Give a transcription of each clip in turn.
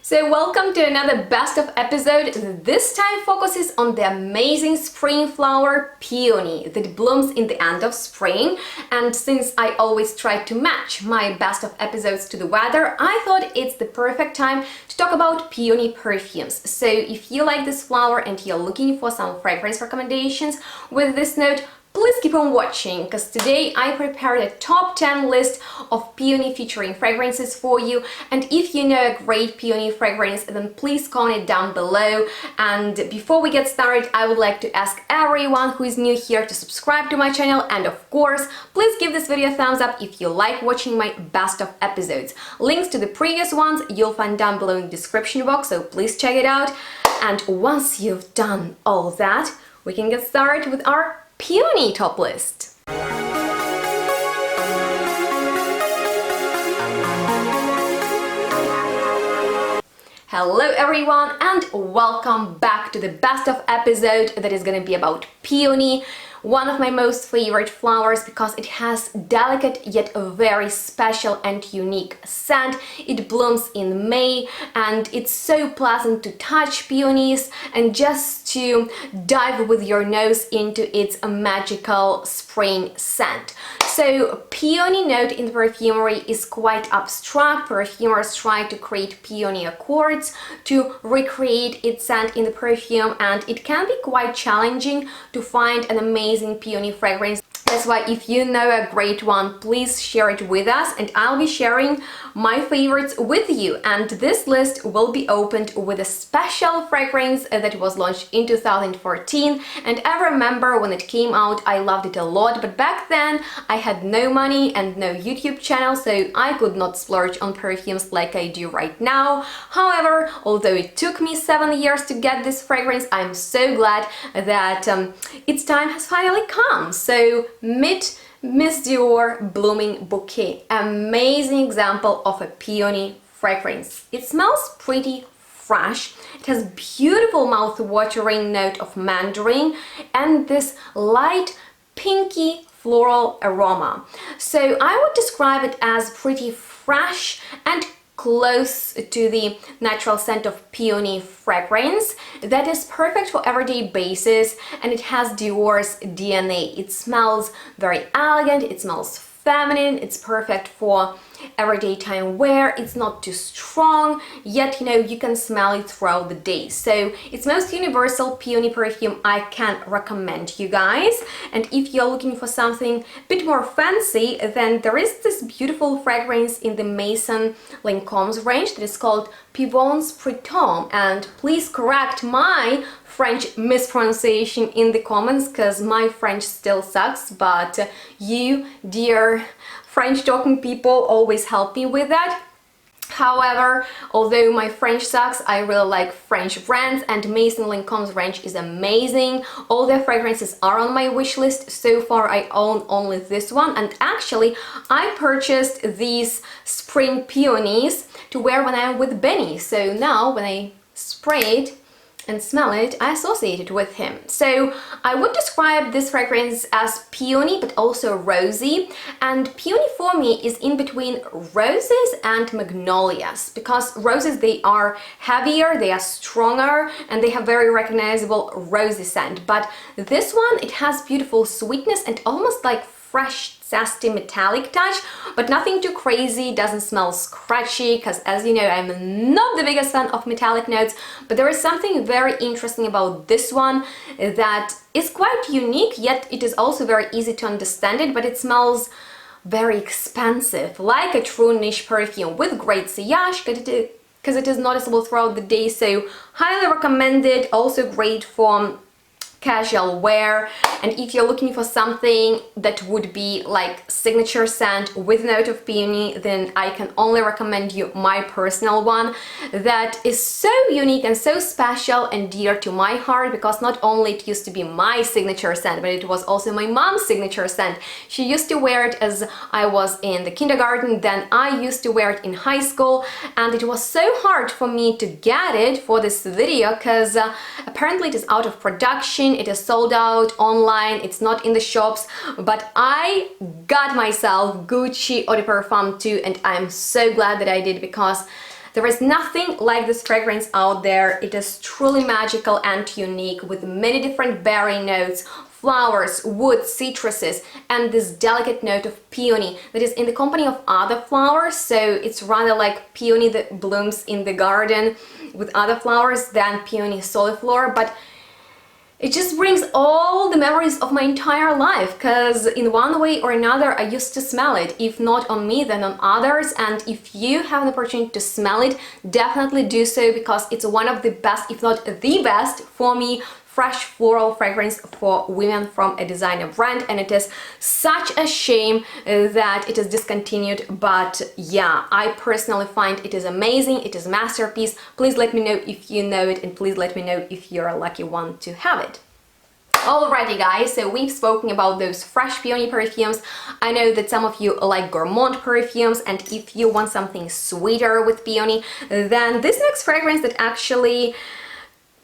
So welcome to another best of episode. This time focuses on the amazing spring flower peony that blooms in the end of spring. And since I always try to match my best of episodes to the weather, I thought it's the perfect time to talk about peony perfumes. So if you like this flower and you're looking for some fragrance recommendations with this note, please keep on watching, because today I prepared a top 10 list of peony featuring fragrances for you. And if you know a great peony fragrance, then please comment it down below. And before we get started, I would like to ask everyone who is new here to subscribe to my channel, and of course, please give this video a thumbs up if you like watching my best of episodes. Links to the previous ones you'll find down below in the description box, so please check it out. And once you've done all that, we can get started with our peony top list. Hello everyone and welcome back to the best of episode that is going to be about peony, one of my most favorite flowers because it has delicate yet a very special and unique scent. It blooms in May and it's so pleasant to touch peonies and just to dive with your nose into its magical spring scent. So peony note in perfumery is quite abstract. Perfumers try to create peony accords to recreate its scent in the perfume, and it can be quite challenging to find an amazing peony fragrance. That's why if you know a great one, please share it with us and I'll be sharing my favorites with you. And this list will be opened with a special fragrance that was launched in 2014. And I remember when it came out, I loved it a lot, but back then I had no money and no YouTube channel, so I could not splurge on perfumes like I do right now. However, although it took me 7 years to get this fragrance, I'm so glad that its time has finally come. So Miss Dior Blooming Bouquet, amazing example of a peony fragrance. It smells pretty fresh. It has beautiful mouth-watering note of mandarin and this light pinky floral aroma. So I would describe it as pretty fresh and close to the natural scent of peony fragrance that is perfect for everyday basis, and it has Dior's DNA. It smells very elegant, it smells feminine, it's perfect for everyday time wear. It's not too strong, yet you can smell it throughout the day. So it's most universal peony perfume I can recommend you guys. And if you're looking for something a bit more fancy, then there is this beautiful fragrance in the Maison Lancome's range that is called Pivons Prétom. And please correct my French mispronunciation in the comments, because my French still sucks, but you, dear French talking people, always help me with that. However, although my French sucks, I really like French brands, and Maison Lancome's range is amazing. All their fragrances are on my wish list. So far I own only this one, and actually I purchased these spring peonies to wear when I'm with Benny. So now when I spray it and smell it, I associate it with him. So I would describe this fragrance as peony but also rosy, and peony for me is in between roses and magnolias, because roses, they are heavier, they are stronger, and they have very recognizable rosy scent. But this one, it has beautiful sweetness and almost like fresh zesty metallic touch, but nothing too crazy, doesn't smell scratchy, because as you know, I'm not the biggest fan of metallic notes, but there is something very interesting about this one that is quite unique, yet it is also very easy to understand it, but it smells very expensive, like a true niche perfume with great sillage, because it is noticeable throughout the day. So highly recommended, also great for casual wear. And if you're looking for something that would be like signature scent with note of peony, then I can only recommend you my personal one that is so unique and so special and dear to my heart, because not only it used to be my signature scent, but it was also my mom's signature scent. She used to wear it as I was in the kindergarten, then I used to wear it in high school, and it was so hard for me to get it for this video because apparently it is out of production. It is sold out online, it's not in the shops, but I got myself Gucci Eau de Parfum too, and I'm so glad that I did, because There is nothing like this fragrance out there. It is truly magical and unique with many different berry notes, flowers, wood, citruses, and this delicate note of peony that is in the company of other flowers. So it's rather like peony that blooms in the garden with other flowers than peony soliflora, but it just brings all the memories of my entire life, because in one way or another I used to smell it, if not on me then on others. And if you have an opportunity to smell it, definitely do so, because it's one of the best, if not the best, for me, fresh floral fragrance for women from a designer brand. And it is such a shame that it is discontinued, but yeah, I personally find it is amazing. It is a masterpiece. Please let me know if you know it, and please let me know if you're a lucky one to have it. Alrighty guys, so we've spoken about those fresh peony perfumes. I know that some of you like gourmand perfumes, and if you want something sweeter with peony, then this next fragrance that actually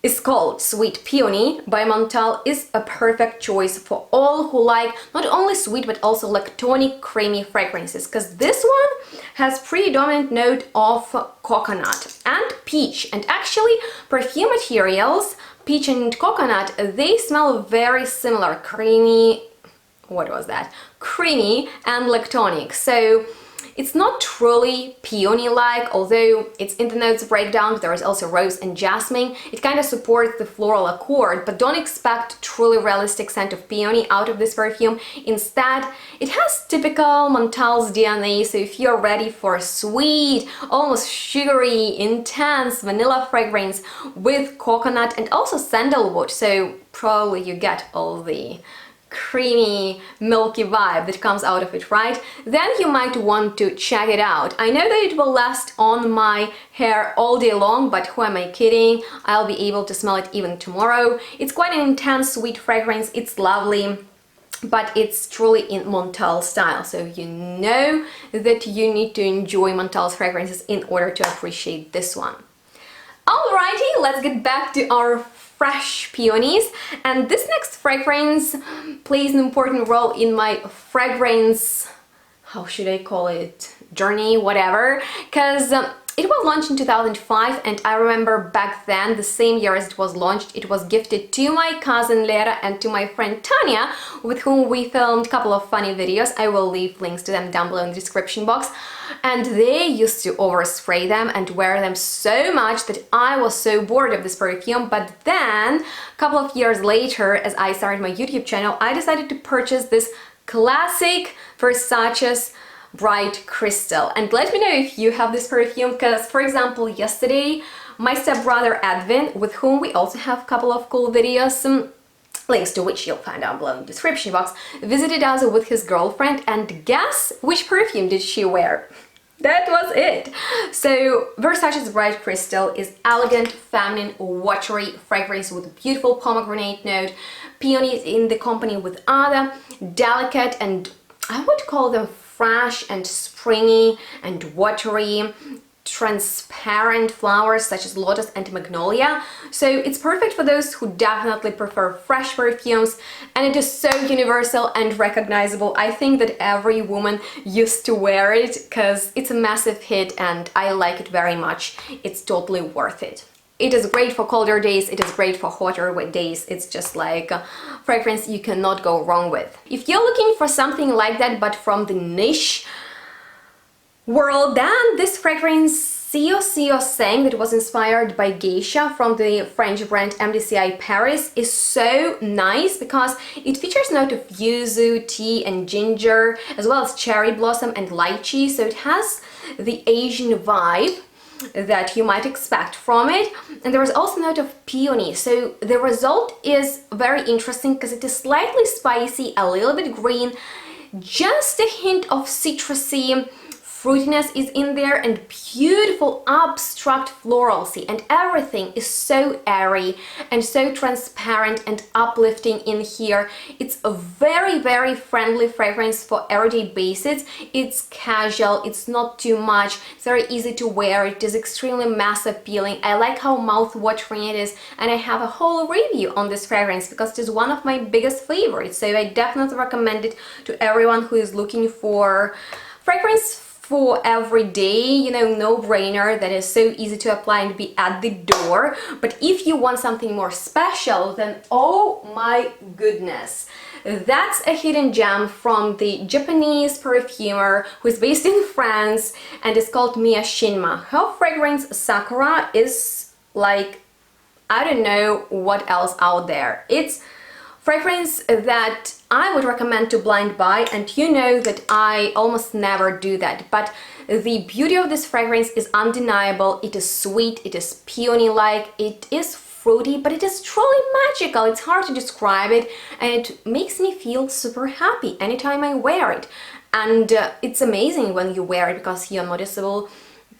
is called Sweet Peony by Montal is a perfect choice for all who like not only sweet but also lactonic creamy fragrances, because this one has predominant note of coconut and peach, and actually perfume materials, peach and coconut, they smell very similar, creamy, what was that? Creamy and lactonic. So it's not truly peony-like, although it's in the notes breakdown. There is also rose and jasmine. It kind of supports the floral accord, but don't expect truly realistic scent of peony out of this perfume. Instead, it has typical Montal's DNA, so if you're ready for a sweet, almost sugary, intense vanilla fragrance with coconut and also sandalwood, so probably you get all the creamy, milky vibe that comes out of it, right? Then you might want to check it out. I know that it will last on my hair all day long, but who am I kidding? I'll be able to smell it even tomorrow. It's quite an intense, sweet fragrance. It's lovely, but it's truly in Montal style, so you know that you need to enjoy Montal's fragrances in order to appreciate this one. Alrighty, let's get back to our fresh peonies, and this next fragrance plays an important role in my fragrance, how should I call it, journey, whatever, because it was launched in 2005, and I remember back then, the same year as it was launched, it was gifted to my cousin Lera and to my friend Tanya, with whom we filmed a couple of funny videos. I will leave links to them down below in the description box. And they used to overspray them and wear them so much that I was so bored of this perfume. But then, a couple of years later, as I started my YouTube channel, I decided to purchase this classic Versace's Bright Crystal. And let me know if you have this perfume, because, for example, yesterday, my stepbrother Edwin, with whom we also have a couple of cool videos, links to which you'll find down below in the description box, visited us with his girlfriend, and guess which perfume did she wear? That was it! So Versace's Bright Crystal is elegant, feminine, watery fragrance with beautiful pomegranate note. Peony is in the company with other delicate and I would call them fresh and springy and watery, transparent flowers such as lotus and magnolia. So it's perfect for those who definitely prefer fresh perfumes, and it is so universal and recognizable. I think that every woman used to wear it because it's a massive hit and I like it very much. It's totally worth it. It is great for colder days, it is great for hotter days. It's just like a fragrance you cannot go wrong with. If you're looking for something like that but from the niche world, then this fragrance Coco Saying, that was inspired by geisha from the French brand MDCI Paris, is so nice because it features a note of yuzu, tea and ginger, as well as cherry blossom and lychee, so it has the Asian vibe that you might expect from it. And there is also a note of peony, so the result is very interesting because it is slightly spicy, a little bit green, just a hint of citrusy fruitiness is in there, and beautiful abstract floralcy, and everything is so airy and so transparent and uplifting in here. It's a very, very friendly fragrance for everyday basis. It's casual, it's not too much, it's very easy to wear, it is extremely mass appealing. I like how mouth-watering it is, and I have a whole review on this fragrance because it is one of my biggest favorites, so I definitely recommend it to everyone who is looking for fragrance for every day, you know, no-brainer that is so easy to apply and be at the door. But if you want something more special, then oh my goodness, that's a hidden gem from the Japanese perfumer who is based in France and is called Mia Shinma. Her fragrance Sakura is like, I don't know what else out there. It's fragrance that I would recommend to blind buy, and you know that I almost never do that, but the beauty of this fragrance is undeniable. It is sweet, it is peony-like, it is fruity, but it is truly magical. It's hard to describe it, and it makes me feel super happy anytime I wear it. And it's amazing when you wear it because you're noticeable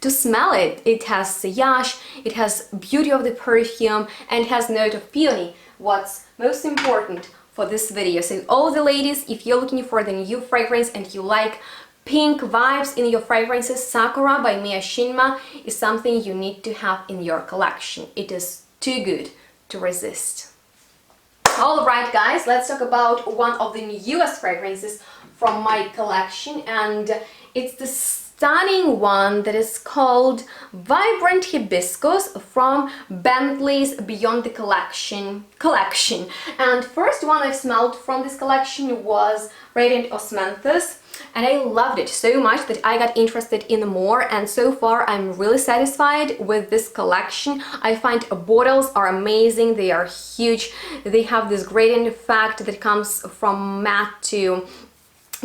to smell it. It has sillage, it has beauty of the perfume, and it has note of peony. What's most important for this video. So all the ladies, if you're looking for the new fragrance and you like pink vibes in your fragrances, Sakura by Mia Shinma is something you need to have in your collection. It is too good to resist. Alright guys, let's talk about one of the newest fragrances from my collection, and it's the stunning one that is called Vibrant Hibiscus from Bentley's Beyond the collection. And first one I smelled from this collection was Radiant Osmanthus, and I loved it so much that I got interested in more, and so far I'm really satisfied with this collection. I find bottles are amazing, they are huge, they have this gradient effect that comes from matte to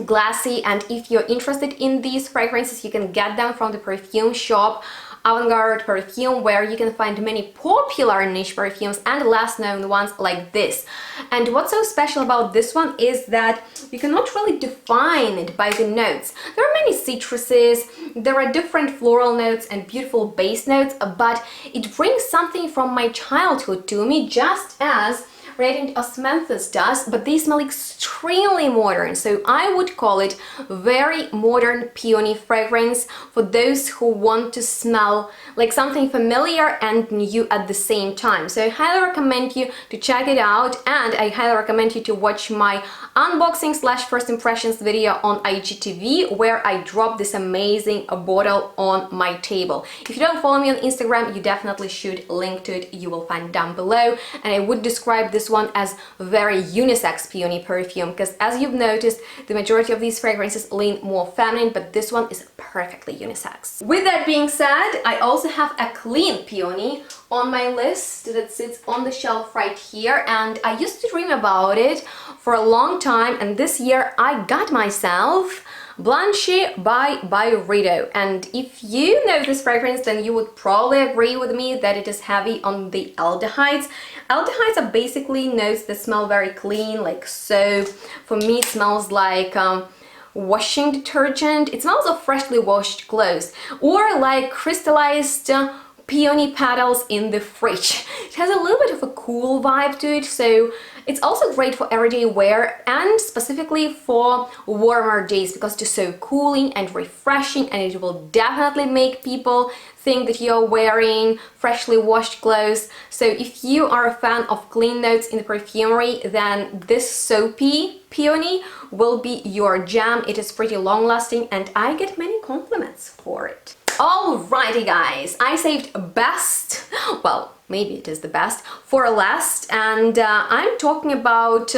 glassy, and if you're interested in these fragrances, you can get them from the perfume shop Avant-Garde Perfume, where you can find many popular niche perfumes and less known ones like this. And what's so special about this one is that you cannot really define it by the notes. There are many citruses, there are different floral notes and beautiful base notes, but it brings something from my childhood to me, just as Radiant Osmanthus does, but they smell extremely modern, so I would call it very modern peony fragrance for those who want to smell like something familiar and new at the same time. So I highly recommend you to check it out, and I highly recommend you to watch my unboxing / first impressions video on IGTV, where I dropped this amazing bottle on my table. If you don't follow me on Instagram, you definitely should. Link to it you will find down below, and I would describe this one as very unisex peony perfume, because as you've noticed, the majority of these fragrances lean more feminine, but this one is perfectly unisex. With that being said, I also have a clean peony on my list that sits on the shelf right here, and I used to dream about it for a long time, and this year I got myself Blanche by Byredo. And if you know this fragrance, then you would probably agree with me that it is heavy on the aldehydes. Aldehydes are basically notes that smell very clean, like soap. For me, it smells like washing detergent. It smells of freshly washed clothes, or like crystallized peony petals in the fridge. It has a little bit of a cool vibe to it, so it's also great for everyday wear and specifically for warmer days, because it is so cooling and refreshing, and it will definitely make people think that you're wearing freshly washed clothes. So if you are a fan of clean notes in the perfumery, then this soapy peony will be your jam. It is pretty long lasting, and I get many compliments for it. Alrighty guys, I saved best, well, maybe it is the best, for last, and I'm talking about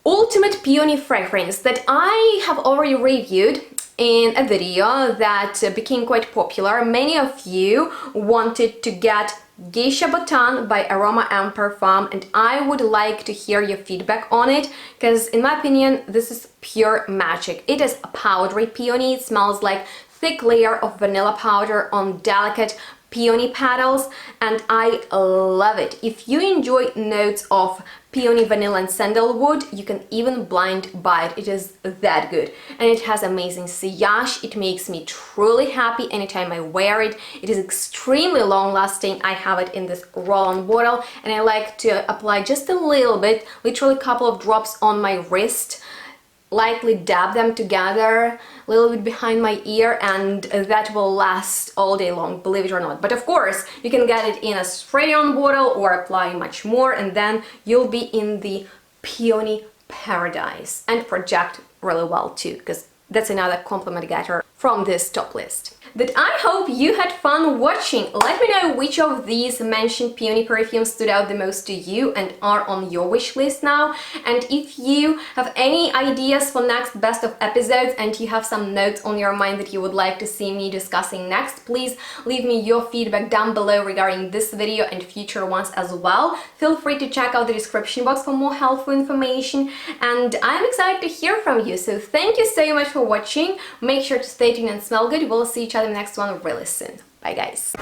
ultimate peony fragrance that I have already reviewed in a video that became quite popular. Many of you wanted to get Geisha Botan by Aroma and Perfume, and I would like to hear your feedback on it, because in my opinion this is pure magic. It is a powdery peony. It smells like thick layer of vanilla powder on delicate peony petals, and I love it. If you enjoy notes of peony, vanilla and sandalwood, you can even blind buy it. It is that good, and it has amazing sillage. It makes me truly happy anytime I wear it. It is extremely long lasting. I have it in this roll-on bottle, and I like to apply just a little bit, literally a couple of drops on my wrist, lightly dab them together a little bit behind my ear, and that will last all day long, believe it or not. But of course you can get it in a spray-on bottle or apply much more, and then you'll be in the peony paradise and project really well too, because that's another compliment getter from this top list. But I hope you had fun watching. Let me know which of these mentioned peony perfumes stood out the most to you and are on your wish list now. And if you have any ideas for next best of episodes and you have some notes on your mind that you would like to see me discussing next, please leave me your feedback down below regarding this video and future ones as well. Feel free to check out the description box for more helpful information, and I'm excited to hear from you. So thank you so much for watching. Make sure to stay tuned and smell good. We'll see each other in the next one really soon. Bye guys.